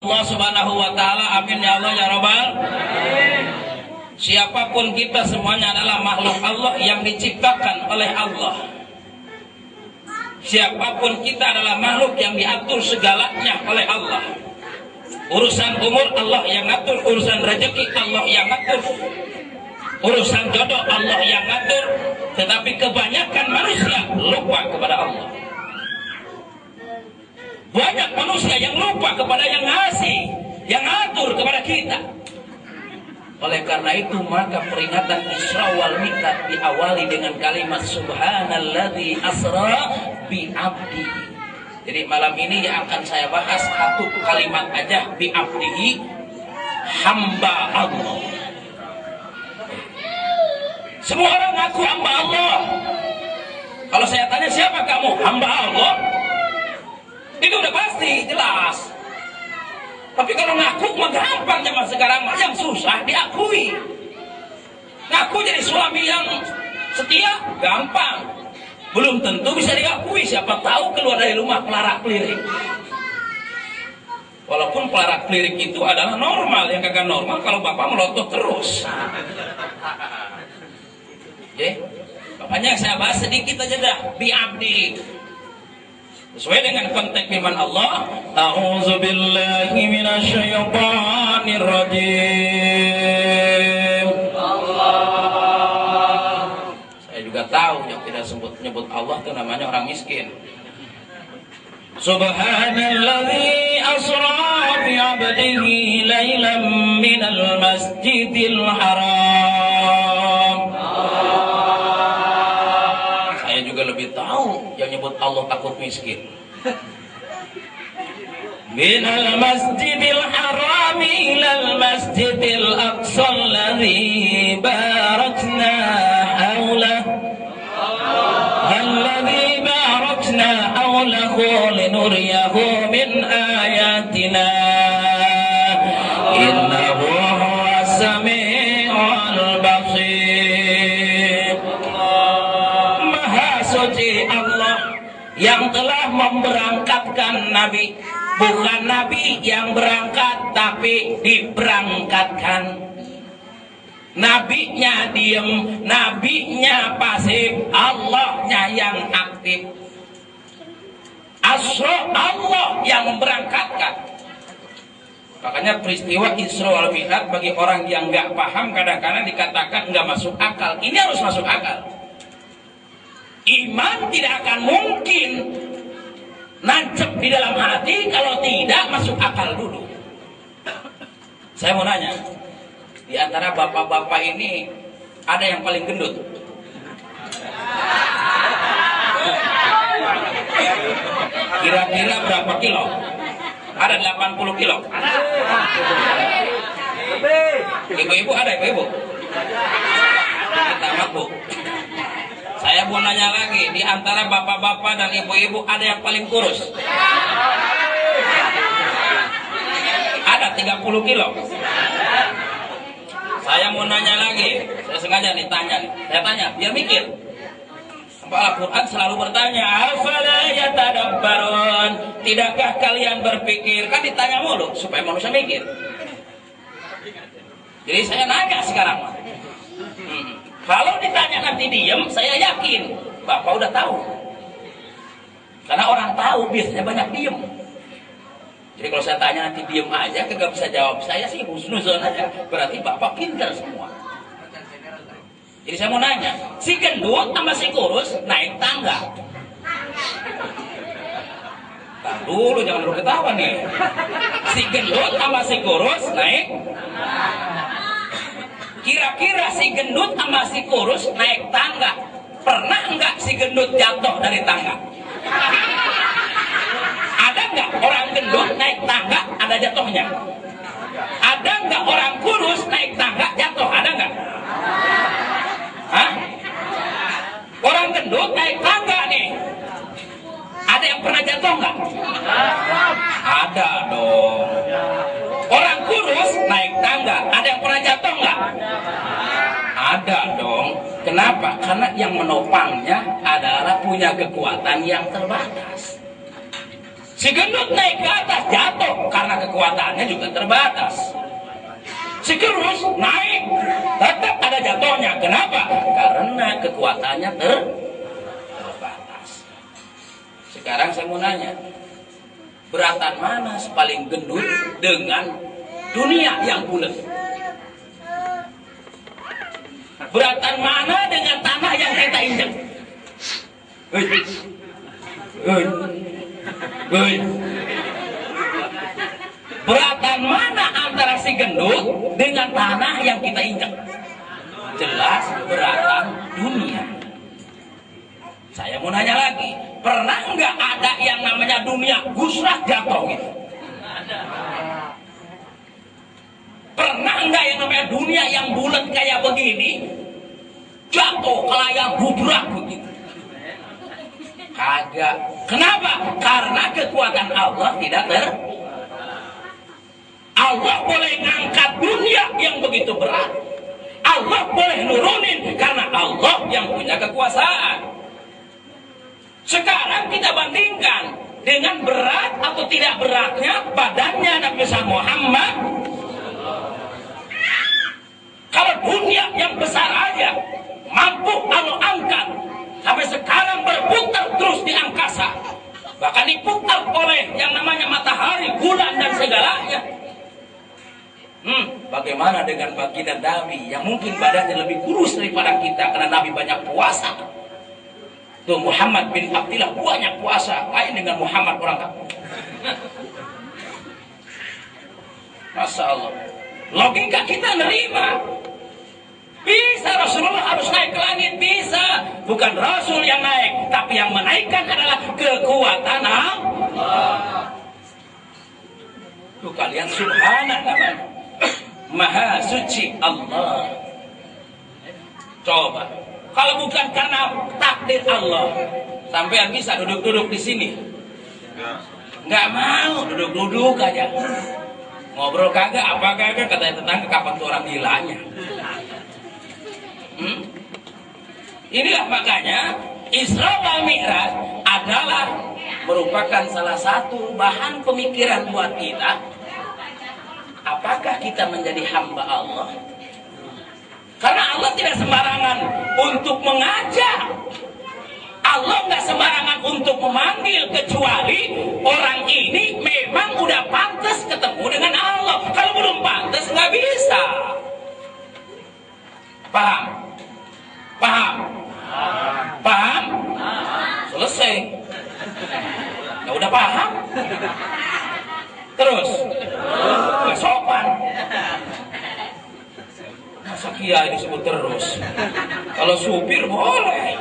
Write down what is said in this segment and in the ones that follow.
Allah Subhanahu wa Ta'ala. Amin ya Allah ya Rabbal. Siapapun kita semuanya adalah makhluk Allah yang diciptakan oleh Allah. Siapapun kita adalah makhluk yang diatur segalanya oleh Allah. Urusan umur Allah yang ngatur, urusan rezeki Allah yang ngatur, urusan jodoh Allah yang ngatur. Tetapi kebanyakan manusia lupa kepada Allah. Banyak manusia yang lupa kepada yang ngasih, yang ngatur kepada kita. Oleh karena itu maka peringatan Isra wal Mi'raj diawali dengan kalimat Subhanalladzi asra bi abdi. Jadi malam ini yang akan saya bahas satu kalimat aja, bi abdihi, hamba Allah. Semua orang ngaku hamba Allah. Kalau saya tanya siapa kamu? Hamba Allah. Itu udah pasti, jelas. Tapi kalau ngaku mah gampang zaman sekarang, yang susah diakui. Ngaku jadi suami yang setia, gampang. Belum tentu bisa diakui. Siapa tahu keluar dari rumah pelarak pelirik. Walaupun pelarak pelirik itu adalah normal, yang kagak normal kalau bapak melotot terus. Oke, makanya saya bahas sedikit aja dah, bi abdi. Sesuai dengan konteks firman Allah, A'udzubillahi minasyaitonir rajim. Allah. Saya juga tahu yang tidak nyebut Allah itu namanya orang miskin. Subhanalladzi asra bi 'abdihi lailan minal masjidil haram. Lebih tahu yang nyebut Allah takut miskin. Minal masjidil haram ilal masjidil aqsa alladzi barakna haulahu linuriyahu min ayatina innahu huwas sami'ul basir. Suci Allah yang telah memberangkatkan Nabi, bukan Nabi yang berangkat tapi diberangkatkan. Nabinya diem, nabinya pasif, Allahnya yang aktif. Asra Allah yang memberangkatkan. Makanya peristiwa Isra wal Mi'raj bagi orang yang nggak paham kadang-kadang dikatakan nggak masuk akal. Ini harus masuk akal. Iman tidak akan mungkin nancep di dalam hati kalau tidak masuk akal dulu. Saya mau nanya, di antara bapak-bapak ini ada yang paling gendut? Kira-kira berapa kilo? Ada 80 kilo? Ibu-ibu ada ibu-ibu? Kita amat bu. Saya mau nanya lagi, di antara bapak-bapak dan ibu-ibu ada yang paling kurus? Ada 30 kilo. Saya mau nanya lagi, saya sengaja nih tanya nih. Saya tanya, biar mikir. Al-Quran selalu bertanya, afala yatadabbarun, tidakkah kalian berpikir? Kan ditanya mulu supaya manusia mikir. Jadi saya nanya sekarang. Kalau ditanya nanti diem, saya yakin Bapak udah tahu. Karena orang tahu biasanya banyak diem. Jadi kalau saya tanya nanti diem aja, kagak bisa jawab, saya sih husnuzon aja. Berarti Bapak pintar semua. Jadi saya mau nanya, si gendut sama si kurus naik tangga? Nah, dulu jangan dulu ketawa nih. Si gendut sama si kurus naik. Kira-kira si gendut sama si kurus naik tangga, pernah enggak si gendut jatuh dari tangga? Ada enggak orang gendut naik tangga ada jatuhnya? Ada enggak orang kurus naik tangga jatuh? Ada enggak? Hah? Orang gendut naik tangga nih, ada yang pernah jatuh enggak? Ada dong. Orang kurus naik tangga, ada yang pernah jatuh enggak? Ada dong. Kenapa? Karena yang menopangnya adalah punya kekuatan yang terbatas. Si gendut naik ke atas jatuh karena kekuatannya juga terbatas. Si kurus naik tetap ada jatuhnya. Kenapa? Karena kekuatannya terbatas. Sekarang saya mau nanya, beratan mana paling gendut dengan dunia yang bulat? Beratan mana dengan tanah yang kita injak? Beratan mana antara si gendut dengan tanah yang kita injak? Jelas beratan dunia. Saya mau nanya lagi, pernah nggak ada yang namanya dunia gusrak jatuh gitu? Pernah nggak yang namanya dunia yang bulat kayak begini jatuh ke layar bubrak begitu? Kagak. Kenapa? Karena kekuatan Allah tidak Allah boleh ngangkat dunia yang begitu berat. Allah boleh nurunin karena Allah yang punya kekuasaan. Sekarang kita bandingkan dengan berat atau tidak beratnya badannya Nabi Muhammad. Kalau dunia yang besar aja mampu Allah angkat sampai sekarang berputar terus di angkasa, bahkan diputar oleh yang namanya matahari, bulan dan segalanya. Bagaimana dengan baginda Nabi yang mungkin badannya lebih kurus daripada kita karena Nabi banyak puasa? Tuh Muhammad bin Abdillah banyak puasa, lain dengan Muhammad orang kampung. Masya Allah. Logika kita nerima. Bisa Rasulullah harus naik ke langit, bisa. Bukan Rasul yang naik, tapi yang menaikkan adalah kekuatan Allah. Tuh kalian subhanallah. Maha suci Allah. Coba, kalau bukan karena takdir Allah, sampean bisa duduk-duduk di sini? Nggak mau, duduk-duduk aja. Ngobrol kagak, apa kagak, katanya tetangga kapan tuh orang gilanya. Inilah makanya Isra wal Mi'raj adalah merupakan salah satu bahan pemikiran buat kita. Apakah kita menjadi hamba Allah? Karena Allah tidak sembarangan untuk mengajar. Allah nggak sembarangan untuk memanggil, kecuali orang ini memang udah pantas ketemu dengan Allah. Kalau belum pantas nggak bisa. Paham? Paham? Paham? Selesai. Ya udah paham? Terus? Nggak sopan. Masa kiai disebut terus? Kalau supir boleh.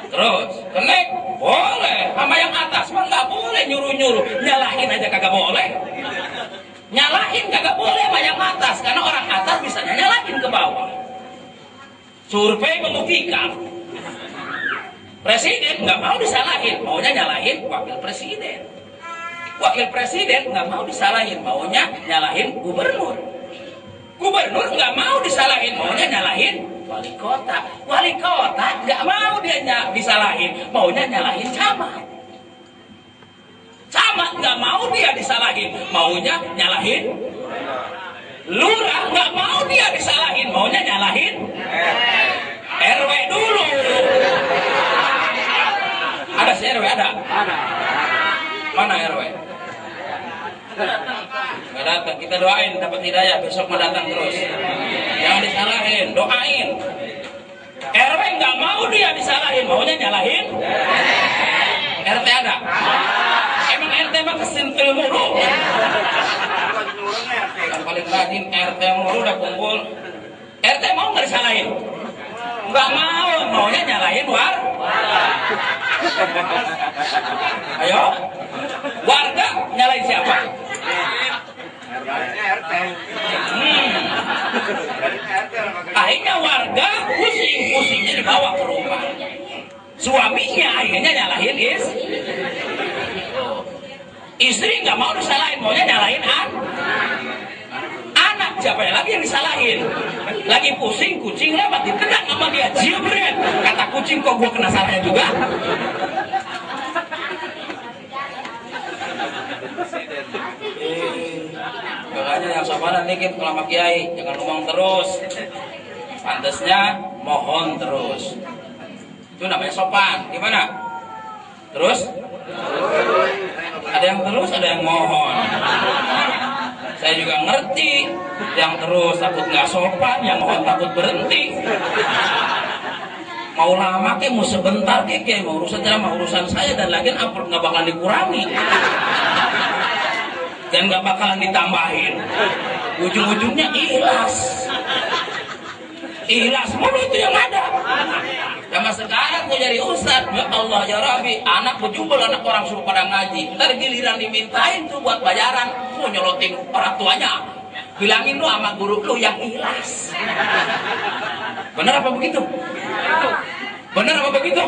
Terus? Kenek? Boleh. Sama yang atas mah nggak boleh nyuruh-nyuruh. Nyalahin aja kagak boleh. Nyalahin kagak boleh sama yang atas. Karena orang atas bisa nyalahin ke bawah. Survei membuktikan presiden nggak mau disalahin, maunya nyalahin wakil presiden. Wakil presiden nggak mau disalahin, maunya nyalahin gubernur. Gubernur nggak mau disalahin, maunya nyalahin wali kota. Wali kota nggak mau dia disalahin, maunya nyalahin camat. Camat nggak mau dia disalahin, maunya nyalahin lurah. Nggak mau dia disalahin, maunya nyalahin RW dulu. Ada si RW ada? Ada. Mana RW? Nggak datang. Kita doain dapat hidayah, besok mau datang terus. Jangan disalahin, doain. RW nggak mau dia disalahin, maunya nyalahin. RT ada? Emang RT mah kesentil mulu. Yang paling rajin RT mulu udah kumpul. RT mau nggak disalahin? Nggak mau, maunya nyalahin Ayo, warga nyalahin siapa? RT. Akhirnya warga pusingnya dibawa ke rumah. Suaminya akhirnya nyalahin istri nggak mau disalahin, maunya nyalahin anak. Siapa lagi yang disalahin? Lagi pusing, kucing lewat ditendang sama dia, jibret. Kata kucing, kok gua kena salahnya juga? sopan-sopanan dikit kalau sama kiai, jangan ngomong terus. Pantasnya mohon terus. Itu namanya sopan. Gimana? Terus? Ada yang terus, ada yang mohon. Saya juga ngerti. Yang terus takut nggak sopan, yang mohon takut berhenti. Mau lama ke, mau sebentar ke, mau urusan urusan saya dan lagi upload nggak bakalan dikurangi. Dan nggak bakalan ditambahin. Ujung-ujungnya ikhlas. Ikhlas mulu itu yang ada. Sama sekarang gue jadi ustad, ya Allah ya Rabbi, anak berjubel, anak orang suruh pada ngaji. Ntar giliran dimintain tuh buat bayaran, mau nyolotin orang tuanya. Bilangin lu sama guru lu yang ikhlas. Bener apa begitu? Bener apa begitu?